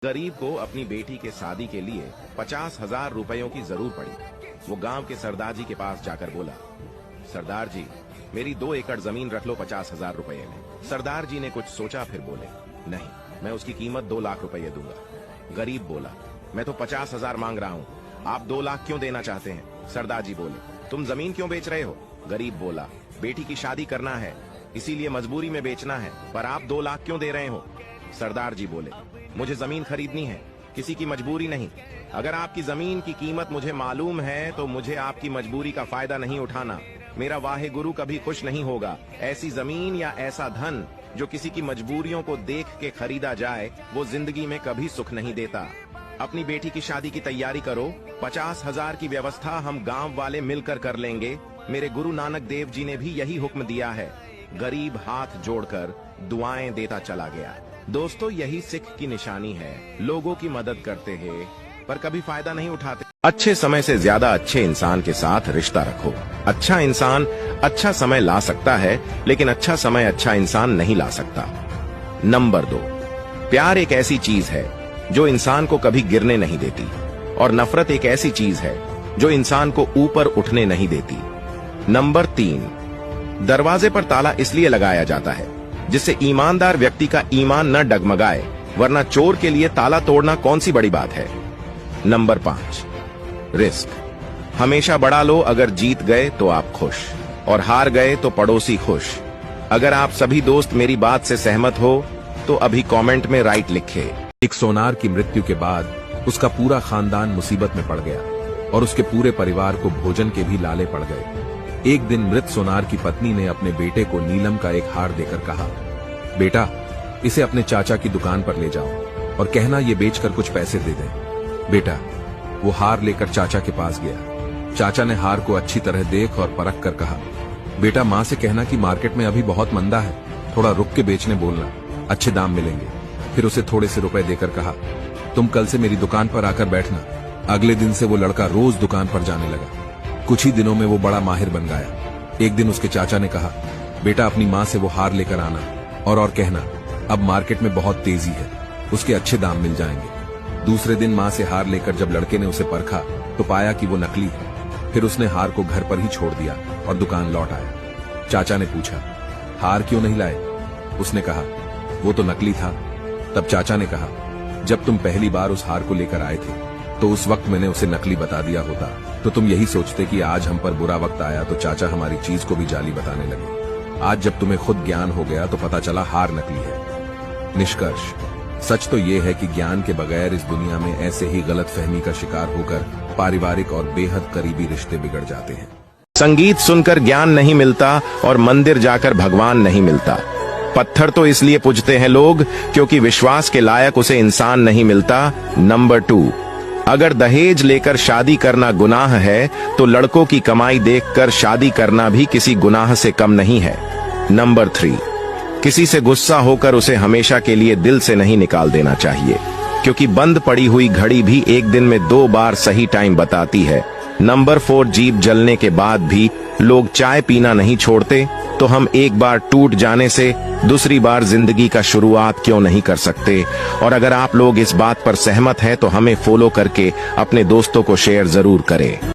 गरीब को अपनी बेटी के शादी के लिए 50,000 रुपयों की जरूर पड़ी। वो गांव के सरदार जी के पास जाकर बोला, सरदार जी मेरी 2 एकड़ जमीन रख लो 50,000 रुपए में। सरदार जी ने कुछ सोचा, फिर बोले, नहीं, मैं उसकी कीमत 2 लाख रुपए दूंगा। गरीब बोला, मैं तो 50,000 मांग रहा हूँ, आप 2 लाख क्यों देना चाहते हैं? सरदार जी बोले, तुम जमीन क्यों बेच रहे हो? गरीब बोला, बेटी की शादी करना है, इसीलिए मजबूरी में बेचना है, पर आप 2 लाख क्यों दे रहे हो? सरदार जी बोले, मुझे जमीन खरीदनी है, किसी की मजबूरी नहीं। अगर आपकी जमीन की कीमत मुझे मालूम है तो मुझे आपकी मजबूरी का फायदा नहीं उठाना। मेरा वाहे गुरु कभी खुश नहीं होगा। ऐसी जमीन या ऐसा धन जो किसी की मजबूरियों को देख के खरीदा जाए, वो जिंदगी में कभी सुख नहीं देता। अपनी बेटी की शादी की तैयारी करो। 50,000 की व्यवस्था हम गांव वाले मिलकर कर लेंगे। मेरे गुरु नानक देव जी ने भी यही हुक्म दिया है। गरीब हाथ जोड़कर दुआएं देता चला गया। दोस्तों, यही सिख की निशानी है। लोगों की मदद करते हैं पर कभी फायदा नहीं उठाते। अच्छे समय से ज्यादा अच्छे इंसान के साथ रिश्ता रखो। अच्छा इंसान अच्छा समय ला सकता है, लेकिन अच्छा समय अच्छा इंसान नहीं ला सकता। नंबर 2, प्यार एक ऐसी चीज है जो इंसान को कभी गिरने नहीं देती, और नफरत एक ऐसी चीज है जो इंसान को ऊपर उठने नहीं देती। नंबर 3, दरवाजे पर ताला इसलिए लगाया जाता है जिससे ईमानदार व्यक्ति का ईमान न डगमगाए, वरना चोर के लिए ताला तोड़ना कौन सी बड़ी बात है। नंबर 5, रिस्क हमेशा बढ़ा लो। अगर जीत गए तो आप खुश, और हार गए तो पड़ोसी खुश। अगर आप सभी दोस्त मेरी बात से सहमत हो तो अभी कमेंट में राइट लिखे। एक सोनार की मृत्यु के बाद उसका पूरा खानदान मुसीबत में पड़ गया और उसके पूरे परिवार को भोजन के भी लाले पड़ गए। एक दिन मृत सोनार की पत्नी ने अपने बेटे को नीलम का एक हार देकर कहा, बेटा, इसे अपने चाचा की दुकान पर ले जाओ और कहना ये बेचकर कुछ पैसे दे दें। बेटा वो हार लेकर चाचा के पास गया। चाचा ने हार को अच्छी तरह देख और परख कर कहा, बेटा, माँ से कहना कि मार्केट में अभी बहुत मंदा है, थोड़ा रुक के बेचने बोलना, अच्छे दाम मिलेंगे। फिर उसे थोड़े से रुपए देकर कहा, तुम कल से मेरी दुकान पर आकर बैठना। अगले दिन से वो लड़का रोज दुकान पर जाने लगा। कुछ ही दिनों में वो बड़ा माहिर बन गया। एक दिन उसके चाचा ने कहा, बेटा, अपनी माँ से वो हार लेकर आना और कहना, अब मार्केट में बहुत तेजी है, उसके अच्छे दाम मिल जाएंगे। दूसरे दिन माँ से हार लेकर जब लड़के ने उसे परखा तो पाया कि वो नकली है। फिर उसने हार को घर पर ही छोड़ दिया और दुकान लौट आया। चाचा ने पूछा, हार क्यों नहीं लाए? उसने कहा, वो तो नकली था। तब चाचा ने कहा, जब तुम पहली बार उस हार को लेकर आए थे तो उस वक्त मैंने उसे नकली बता दिया होता तो तुम यही सोचते कि आज हम पर बुरा वक्त आया तो चाचा हमारी चीज को भी जाली बताने लगे। आज जब तुम्हें खुद ज्ञान हो गया तो पता चला हार नकली है। निष्कर्ष, सच तो ये है कि ज्ञान के बगैर इस दुनिया में ऐसे ही गलतफहमी का शिकार होकर पारिवारिक और बेहद करीबी रिश्ते बिगड़ जाते हैं। संगीत सुनकर ज्ञान नहीं मिलता और मंदिर जाकर भगवान नहीं मिलता। पत्थर तो इसलिए पूजते हैं लोग क्योंकि विश्वास के लायक उसे इंसान नहीं मिलता। नंबर 2, अगर दहेज लेकर शादी करना गुनाह है तो लड़कों की कमाई देखकर शादी करना भी किसी गुनाह से कम नहीं है। नंबर 3, किसी से गुस्सा होकर उसे हमेशा के लिए दिल से नहीं निकाल देना चाहिए, क्योंकि बंद पड़ी हुई घड़ी भी एक दिन में 2 बार सही टाइम बताती है। नंबर 4, जीभ जलने के बाद भी लोग चाय पीना नहीं छोड़ते, तो हम एक बार टूट जाने से दूसरी बार जिंदगी का शुरुआत क्यों नहीं कर सकते? और अगर आप लोग इस बात पर सहमत हैं तो हमें फॉलो करके अपने दोस्तों को शेयर जरूर करें।